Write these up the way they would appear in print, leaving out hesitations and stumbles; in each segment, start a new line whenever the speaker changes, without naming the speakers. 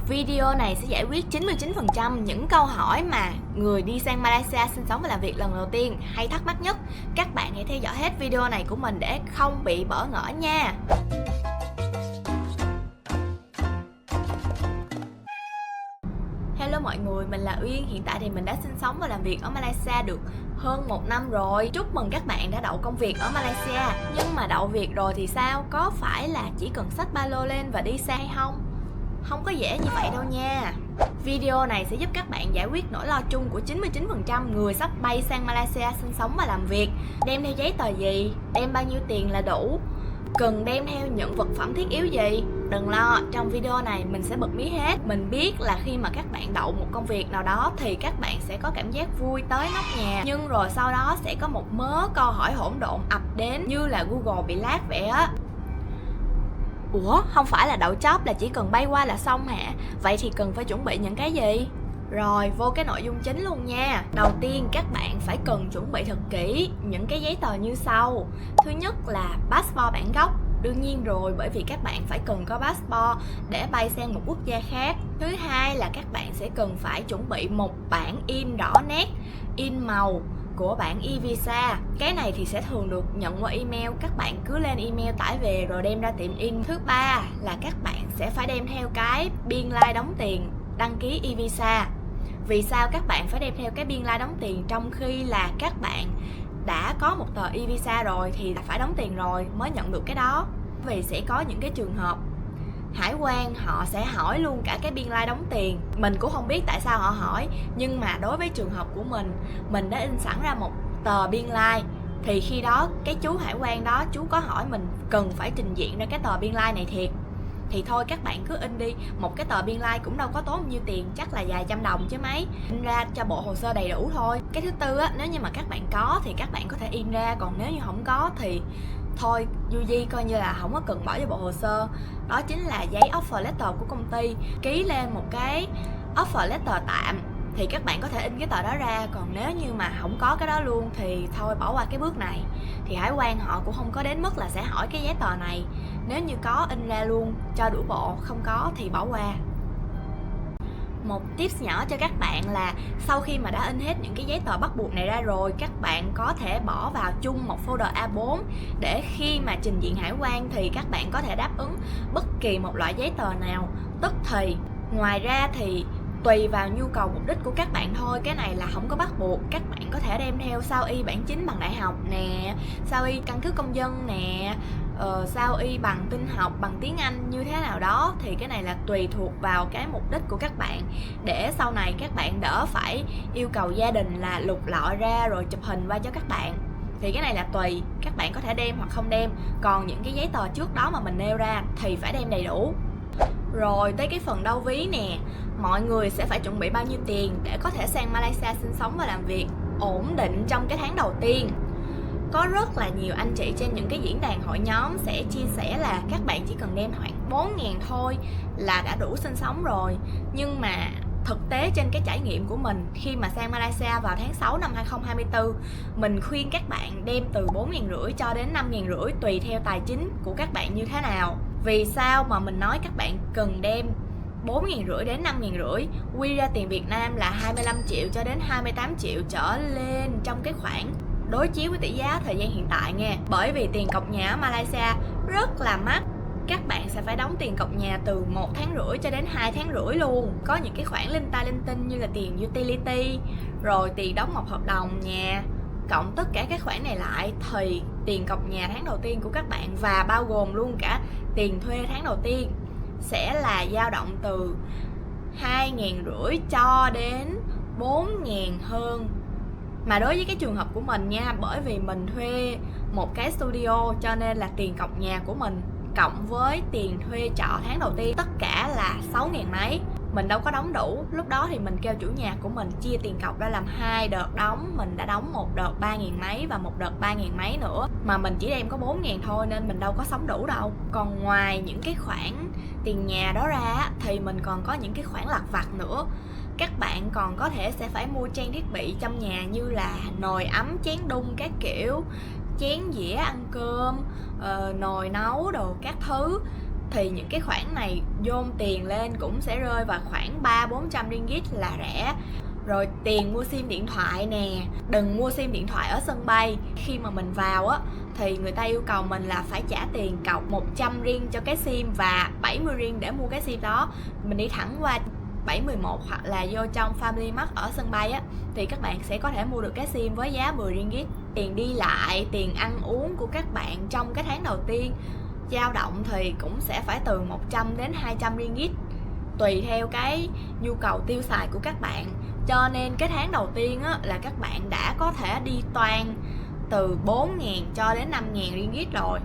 Video này sẽ giải quyết 99% những câu hỏi mà người đi sang Malaysia sinh sống và làm việc lần đầu tiên hay thắc mắc nhất. Các bạn hãy theo dõi hết video này của mình để không bị bỡ ngỡ nha. Hello mọi người, mình là Uyên. Hiện tại thì mình đã sinh sống và làm việc ở Malaysia được hơn 1 năm rồi. Chúc mừng các bạn đã đậu công việc ở Malaysia. Nhưng mà đậu việc rồi thì sao? Có phải là chỉ cần xách ba lô lên và đi xa hay không? Không có dễ như vậy đâu nha. Video này sẽ giúp các bạn giải quyết nỗi lo chung của 99% người sắp bay sang Malaysia sinh sống và làm việc. Đem theo giấy tờ gì? Đem bao nhiêu tiền là đủ? Cần đem theo những vật phẩm thiết yếu gì? Đừng lo, trong video này mình sẽ bật mí hết. Mình biết là khi mà các bạn đậu một công việc nào đó thì các bạn sẽ có cảm giác vui tới nóc nhà. Nhưng rồi sau đó sẽ có một mớ câu hỏi hỗn độn ập đến như là Google bị lag vậy á. Ủa, không phải là đậu job là chỉ cần bay qua là xong hả? Vậy thì cần phải chuẩn bị những cái gì? Rồi, vô cái nội dung chính luôn nha. Đầu tiên các bạn phải cần chuẩn bị thật kỹ những cái giấy tờ như sau. Thứ nhất là passport bản gốc. Đương nhiên rồi, bởi vì các bạn phải cần có passport để bay sang một quốc gia khác. Thứ hai là các bạn sẽ cần phải chuẩn bị một bản in rõ nét, in màu của bản e-visa. Cái này thì sẽ thường được nhận qua email. Các bạn cứ lên email tải về rồi đem ra tiệm in. Thứ ba là các bạn sẽ phải đem theo cái biên lai đóng tiền đăng ký e-visa. Vì sao các bạn phải đem theo cái biên lai đóng tiền trong khi là các bạn đã có một tờ e-visa rồi thì phải đóng tiền rồi mới nhận được cái đó? Vì sẽ có những cái trường hợp hải quan họ sẽ hỏi luôn cả cái biên lai đóng tiền. Mình cũng không biết tại sao họ hỏi, nhưng mà đối với trường hợp của mình đã in sẵn ra một tờ biên lai. Thì khi đó cái chú hải quan đó chú có hỏi mình cần phải trình diện ra cái tờ biên lai này thiệt. Thì thôi các bạn cứ in đi, một cái tờ biên lai cũng đâu có tốn bao nhiêu tiền, chắc là vài trăm đồng chứ mấy. In ra cho bộ hồ sơ đầy đủ thôi. Cái thứ tư á, nếu như mà các bạn có thì các bạn có thể in ra, còn nếu như không có thì thôi du di coi như là không có cần bỏ vào bộ hồ sơ. Đó chính là giấy offer letter của công ty, ký lên một cái offer letter tạm thì các bạn có thể in cái tờ đó ra. Còn nếu như mà không có cái đó luôn thì thôi bỏ qua cái bước này. Thì hải quan họ cũng không có đến mức là sẽ hỏi cái giấy tờ này. Nếu như có in ra luôn cho đủ bộ, không có thì bỏ qua. Một tips nhỏ cho các bạn là sau khi mà đã in hết những cái giấy tờ bắt buộc này ra rồi, các bạn có thể bỏ vào chung một folder A4 để khi mà trình diện hải quan thì các bạn có thể đáp ứng bất kỳ một loại giấy tờ nào tức thì. Ngoài ra thì tùy vào nhu cầu mục đích của các bạn thôi, cái này là không có bắt buộc. Các bạn có thể đem theo sao y bản chính bằng đại học nè, sao y căn cước công dân nè, sao y bằng tin học, bằng tiếng Anh như thế nào đó. Thì cái này là tùy thuộc vào cái mục đích của các bạn, để sau này các bạn đỡ phải yêu cầu gia đình là lục lọi ra rồi chụp hình qua cho các bạn. Thì cái này là tùy, các bạn có thể đem hoặc không đem. Còn những cái giấy tờ trước đó mà mình nêu ra thì phải đem đầy đủ. Rồi tới cái phần đau ví nè. Mọi người sẽ phải chuẩn bị bao nhiêu tiền để có thể sang Malaysia sinh sống và làm việc ổn định trong cái tháng đầu tiên? Có rất là nhiều anh chị trên những cái diễn đàn hội nhóm sẽ chia sẻ là các bạn chỉ cần đem khoảng 4.000 thôi là đã đủ sinh sống rồi. Nhưng mà thực tế trên cái trải nghiệm của mình khi mà sang Malaysia vào tháng 6 năm 2024, mình khuyên các bạn đem từ 4.500 cho đến 5.500 tùy theo tài chính của các bạn như thế nào. Vì sao mà mình nói các bạn cần đem 4.500 đến 5.500, quy ra tiền Việt Nam là 25 triệu cho đến 28 triệu trở lên trong cái khoản đối chiếu với tỷ giá thời gian hiện tại nha. Bởi vì tiền cọc nhà ở Malaysia rất là mắc. Các bạn sẽ phải đóng tiền cọc nhà từ 1,5 tháng cho đến 2,5 tháng luôn. Có những cái khoản linh ta linh tinh như là tiền utility, rồi tiền đóng một hợp đồng nhà. Cộng tất cả các khoản này lại thì tiền cọc nhà tháng đầu tiên của các bạn, và bao gồm luôn cả tiền thuê tháng đầu tiên, sẽ là dao động từ 2.500 cho đến 4.000 hơn. Mà đối với cái trường hợp của mình nha, bởi vì mình thuê một cái studio cho nên là tiền cọc nhà của mình cộng với tiền thuê trọ tháng đầu tiên tất cả là 6.000 mấy. Mình đâu có đóng đủ. Lúc đó thì mình kêu chủ nhà của mình chia tiền cọc ra làm 2 đợt đóng. Mình đã đóng một đợt 3.000 mấy và một đợt 3.000 mấy nữa. Mà mình chỉ đem có 4.000 thôi nên mình đâu có sống đủ đâu. Còn ngoài những cái khoản tiền nhà đó ra thì mình còn có những cái khoản lặt vặt nữa. Các bạn còn có thể sẽ phải mua trang thiết bị trong nhà như là nồi ấm, chén đun các kiểu, chén dĩa ăn cơm, nồi nấu đồ các thứ. thì những cái khoản này dồn tiền lên cũng sẽ rơi vào khoảng 300-400 ringgit là rẻ. Rồi tiền mua sim điện thoại nè, đừng mua sim điện thoại ở sân bay. Khi mà mình vào á thì người ta yêu cầu mình là phải trả tiền cọc 100 ring cho cái sim và 70 ring để mua cái sim đó. Mình đi thẳng qua 711 hoặc là vô trong Family Mart ở sân bay á thì các bạn sẽ có thể mua được cái sim với giá 10 ringgit. Tiền đi lại, tiền ăn uống của các bạn trong cái tháng đầu tiên dao động thì cũng sẽ phải từ 100 đến 200 ringgit tùy theo cái nhu cầu tiêu xài của các bạn. Cho nên cái tháng đầu tiên á, là các bạn đã có thể đi toan từ 4.000 cho đến 5.000 ringgit rồi.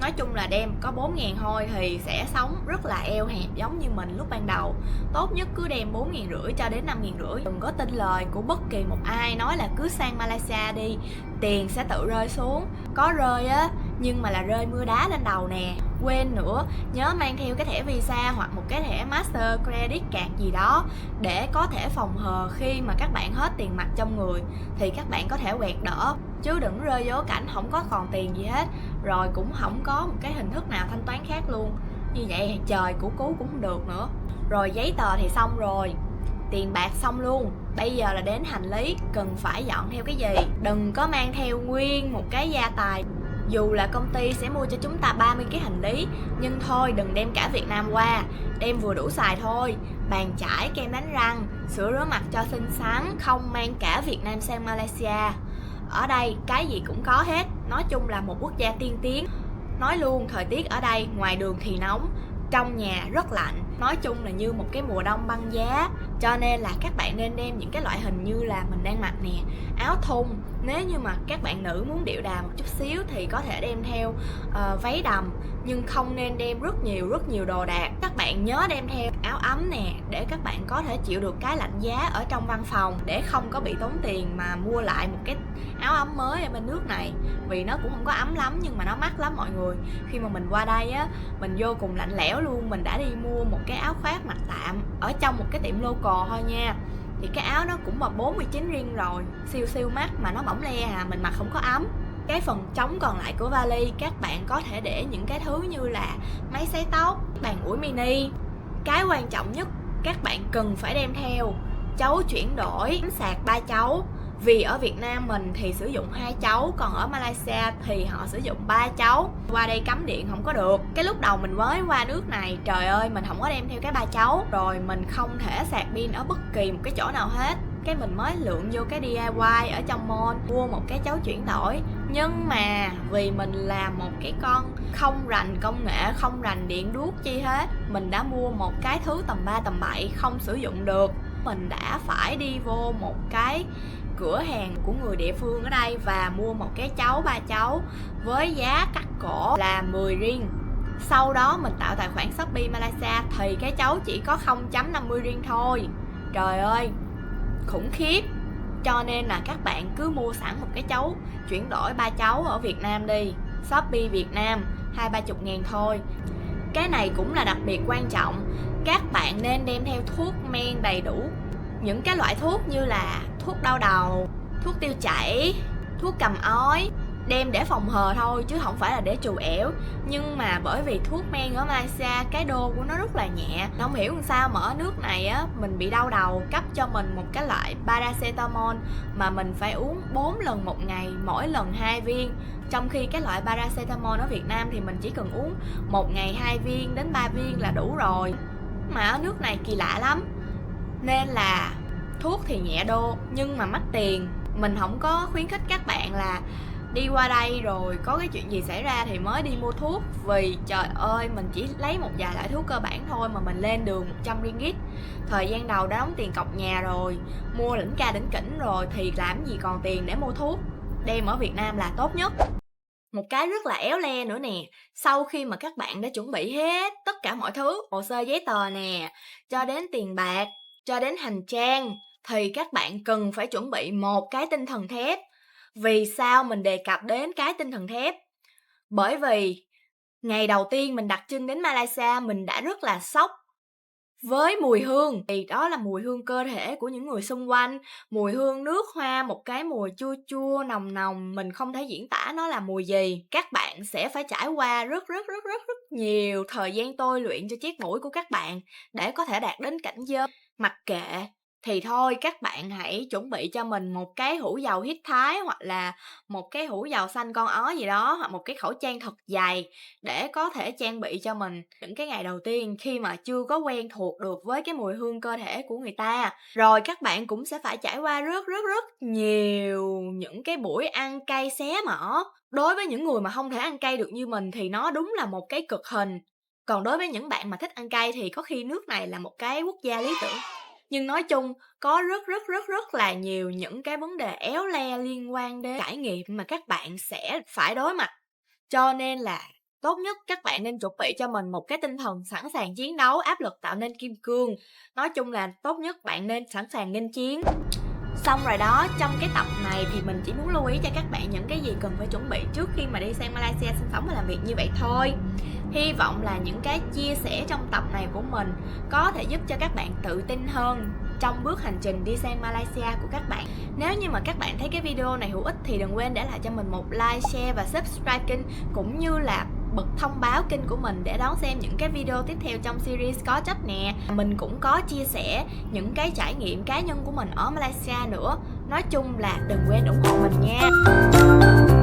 Nói chung là đem có 4.000 thôi thì sẽ sống rất là eo hẹp giống như mình lúc ban đầu. Tốt nhất cứ đem 4.500 cho đến 5.500. Đừng có tin lời của bất kỳ một ai nói là cứ sang Malaysia đi, tiền sẽ tự rơi xuống. Có rơi á, nhưng mà là rơi mưa đá lên đầu nè. Quên nữa, nhớ mang theo cái thẻ visa hoặc một cái thẻ master credit card gì đó để có thể phòng hờ khi mà các bạn hết tiền mặt trong người thì các bạn có thể quẹt đỡ, chứ đừng rơi vô cảnh không có còn tiền gì hết, rồi cũng không có một cái hình thức nào thanh toán khác luôn. Như vậy trời cứu cũng không được nữa. Rồi giấy tờ thì xong rồi, tiền bạc xong luôn. Bây giờ là đến hành lý, cần phải dọn theo cái gì. Đừng có mang theo nguyên một cái gia tài. Dù là công ty sẽ mua cho chúng ta 30 cái hành lý, nhưng thôi đừng đem cả Việt Nam qua, đem vừa đủ xài thôi. Bàn chải, kem đánh răng, sữa rửa mặt cho xinh xắn, không mang cả Việt Nam sang Malaysia. Ở đây cái gì cũng có hết, nói chung là một quốc gia tiên tiến. Nói luôn, thời tiết ở đây ngoài đường thì nóng, trong nhà rất lạnh, nói chung là như một cái mùa đông băng giá. Cho nên là các bạn nên đem những cái loại hình như là mình đang mặc nè, áo thun. Nếu như mà các bạn nữ muốn điệu đà một chút xíu thì có thể đem theo váy đầm, nhưng không nên đem rất nhiều đồ đạc. Các bạn nhớ đem theo áo ấm nè, để các bạn có thể chịu được cái lạnh giá ở trong văn phòng, để không có bị tốn tiền mà mua lại một cái áo ấm mới ở bên nước này, vì nó cũng không có ấm lắm nhưng mà nó mắc lắm mọi người. Khi mà mình qua đây á, mình vô cùng lạnh lẽo luôn, mình đã đi mua một cái áo khoác mặc tạm ở trong một cái tiệm local thôi nha, thì cái áo nó cũng là 49 ring rồi, siêu mắc mà nó mỏng le à, mình mặc không có ấm. Cái phần trống còn lại của vali các bạn có thể để những cái thứ như là máy sấy tóc, bàn ủi mini. Cái quan trọng nhất các bạn cần phải đem theo chấu chuyển đổi, sạc 3 chấu. Vì ở Việt Nam mình thì sử dụng 2 chấu, còn ở Malaysia thì họ sử dụng 3 chấu. Qua đây cắm điện không có được. Cái lúc đầu mình mới qua nước này, trời ơi, mình không có đem theo cái 3 chấu, rồi mình không thể sạc pin ở bất kỳ một cái chỗ nào hết. Cái mình mới lượn vô cái DIY ở trong mall, mua một cái chấu chuyển đổi. Nhưng mà vì mình là một cái con không rành công nghệ, không rành điện đuốc chi hết, mình đã mua một cái thứ tầm 3 tầm bậy không sử dụng được. Mình đã phải đi vô một cái cửa hàng của người địa phương ở đây và mua một cái chấu 3 chấu với giá cắt cổ là 10 ring. Sau đó mình tạo tài khoản Shopee Malaysia thì cái chấu chỉ có 0.50 ring thôi. Trời ơi, khủng khiếp. Cho nên là các bạn cứ mua sẵn một cái chấu chuyển đổi 3 chấu ở Việt Nam đi. Shopee Việt Nam 20-30 ngàn thôi. Cái này cũng là đặc biệt quan trọng, các bạn nên đem theo thuốc men đầy đủ. Những cái loại thuốc như là thuốc đau đầu, thuốc tiêu chảy, thuốc cầm ói, đem để phòng hờ thôi chứ không phải là để trù ẻo. Nhưng mà bởi vì thuốc men ở Malaysia cái đô của nó rất là nhẹ, không hiểu làm sao mà ở nước này á, mình bị đau đầu cấp cho mình một cái loại paracetamol mà mình phải uống 4 lần một ngày, mỗi lần 2 viên. Trong khi cái loại paracetamol ở Việt Nam thì mình chỉ cần uống một ngày 2 viên đến 3 viên là đủ rồi. Mà ở nước này kỳ lạ lắm. Nên là thuốc thì nhẹ đô nhưng mà mắc tiền. Mình không có khuyến khích các bạn là đi qua đây rồi có cái chuyện gì xảy ra thì mới đi mua thuốc. Vì trời ơi, mình chỉ lấy một vài loại thuốc cơ bản thôi mà mình lên đường 100 ringgit. Thời gian đầu đã đóng tiền cọc nhà rồi, mua lỉnh ca lỉnh kỉnh rồi thì làm gì còn tiền để mua thuốc. Đem ở Việt Nam là tốt nhất. Một cái rất là éo le nữa nè, sau khi mà các bạn đã chuẩn bị hết tất cả mọi thứ, hồ sơ giấy tờ nè, cho đến tiền bạc, cho đến hành trang, thì các bạn cần phải chuẩn bị một cái tinh thần thép. Vì sao mình đề cập đến cái tinh thần thép? Bởi vì ngày đầu tiên mình đặt chân đến Malaysia mình đã rất là sốc. với mùi hương thì đó là mùi hương cơ thể của những người xung quanh, mùi hương nước hoa, một cái mùi chua chua, nồng nồng, mình không thể diễn tả nó là mùi gì. Các bạn sẽ phải trải qua rất nhiều thời gian tôi luyện cho chiếc mũi của các bạn để có thể đạt đến cảnh giới. Mặc kệ thì thôi, các bạn hãy chuẩn bị cho mình một cái hũ dầu hít thái, hoặc là một cái hũ dầu xanh con ó gì đó, hoặc một cái khẩu trang thật dày để có thể trang bị cho mình những cái ngày đầu tiên khi mà chưa có quen thuộc được với cái mùi hương cơ thể của người ta. Rồi các bạn cũng sẽ phải trải qua rất nhiều những cái buổi ăn cay xé mỏ. Đối với những người mà không thể ăn cay được như mình thì nó đúng là một cái cực hình. Còn đối với những bạn mà thích ăn cay thì có khi nước này là một cái quốc gia lý tưởng. Nhưng nói chung, có rất là nhiều những cái vấn đề éo le liên quan đến trải nghiệm mà các bạn sẽ phải đối mặt. Cho nên là tốt nhất các bạn nên chuẩn bị cho mình một cái tinh thần sẵn sàng chiến đấu, áp lực tạo nên kim cương. Nói chung là tốt nhất bạn nên sẵn sàng nghênh chiến. Xong rồi đó, trong cái tập này thì mình chỉ muốn lưu ý cho các bạn những cái gì cần phải chuẩn bị trước khi mà đi sang Malaysia sinh sống và làm việc như vậy thôi. Hy vọng là những cái chia sẻ trong tập này của mình có thể giúp cho các bạn tự tin hơn trong bước hành trình đi sang Malaysia của các bạn. Nếu như mà các bạn thấy cái video này hữu ích thì đừng quên để lại cho mình một like, share và subscribe kênh, cũng như là bật thông báo kênh của mình để đón xem những cái video tiếp theo trong series có trách nè. Mình cũng có chia sẻ những cái trải nghiệm cá nhân của mình ở Malaysia nữa. Nói chung là đừng quên ủng hộ mình nha.